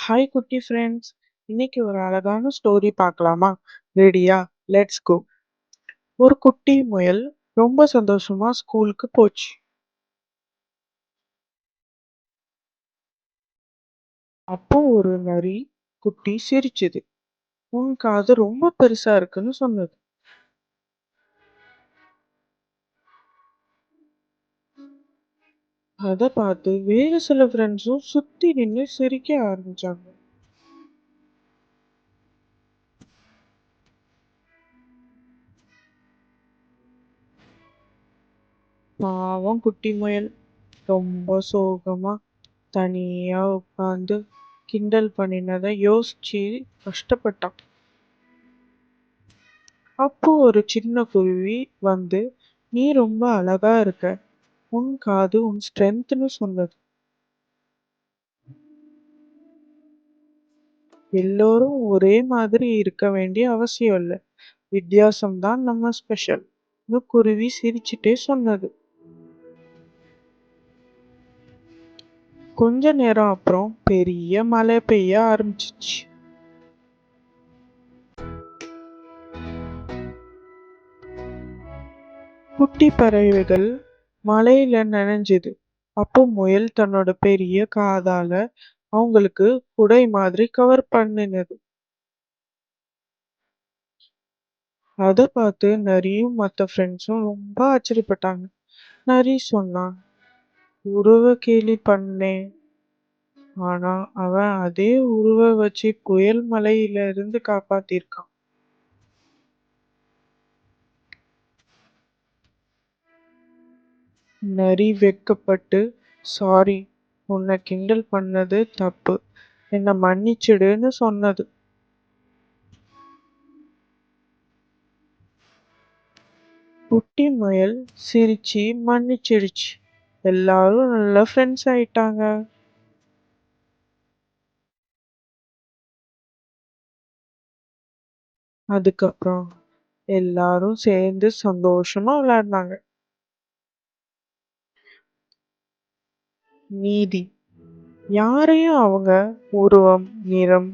Hi குட்டி friends. இன்னைக்கு ஒரு அழகான ஸ்டோரி பார்க்கலாமா? ரெடியா? Let's go. ஒரு குட்டி முயல் ரொம்ப சந்தோஷமா ஸ்கூலுக்கு போச்சு. அப்போ ஒரு நரி குட்டி சிரிச்சுது. உன் காது ரொம்ப பெருசா இருக்குன்னு சொன்னது. அதை பார்த்து வேறு சில ஃப்ரெண்ட்ஸும் சுத்தி நின்று சிரிக்க ஆரம்பிச்சாங்க. பாவம் குட்டி முயல் ரொம்ப சோகமா தனியா உட்கார்ந்து கிண்டல் பண்ணினதை யோசிச்சு கஷ்டப்பட்டான். அப்போ ஒரு சின்ன குருவி வந்து, நீ ரொம்ப அழகா இருக்க, உன் காது உன் ஸ்ட்ரென்த்னு சொன்னது. எல்லோரும் ஒரே மாதிரி இருக்க வேண்டிய அவசியம் இல்லை, வித்தியாசம்தான் நம்ம ஸ்பெஷல். குருவி சிரிச்சுட்டே சொன்னது. கொஞ்ச நேரம் அப்புறம் பெரிய மழை பெய்ய ஆரம்பிச்சிச்சு. குட்டி பறவைகள் மழையில நனைஞ்சுது. அப்போ முயல் தன்னோட பெரிய காதால அவங்களுக்கு குடை மாதிரி கவர் பண்ணினது. அத பார்த்து நரியும் மத்த ஃப்ரெண்ட்ஸும் ரொம்ப ஆச்சரியப்பட்டாங்க. நரி சொன்னான், உருவ கேலி பண்ணேன். ஆனா அவன் அதே உருவ வச்சு புயல் மலையில இருந்து காப்பாத்திருக்கான். நரி வெட்கப்பட்டு, சாரி, உன்னை கிண்டல் பண்ணது தப்பு, என்னை மன்னிச்சிடுன்னு சொன்னது. குட்டி முயல் சிரிச்சு மன்னிச்சிடுச்சு. எல்லாரும் நல்ல ஃப்ரெண்ட்ஸ் ஆயிட்டாங்க. அதுக்கப்புறம் எல்லாரும் சேர்ந்து சந்தோஷமா விளையாடினாங்க. நீதி: யாரையும் அவங்க உருவம், நிறம்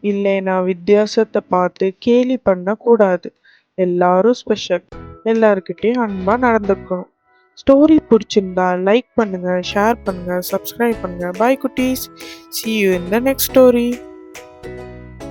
இல்லைனா வித்தியாசத்தை பார்த்து கேலி பண்ணக்கூடாது. எல்லாரும் ஸ்பெஷல். எல்லார்கிட்டயும் அன்பா நடந்துக்கணும். ஸ்டோரி பிடிச்சிருந்தா லைக் பண்ணுங்க, ஷேர் பண்ணுங்க, சப்ஸ்கிரைப் பண்ணுங்க. பாய் குட்டீஸ். See you in the next story.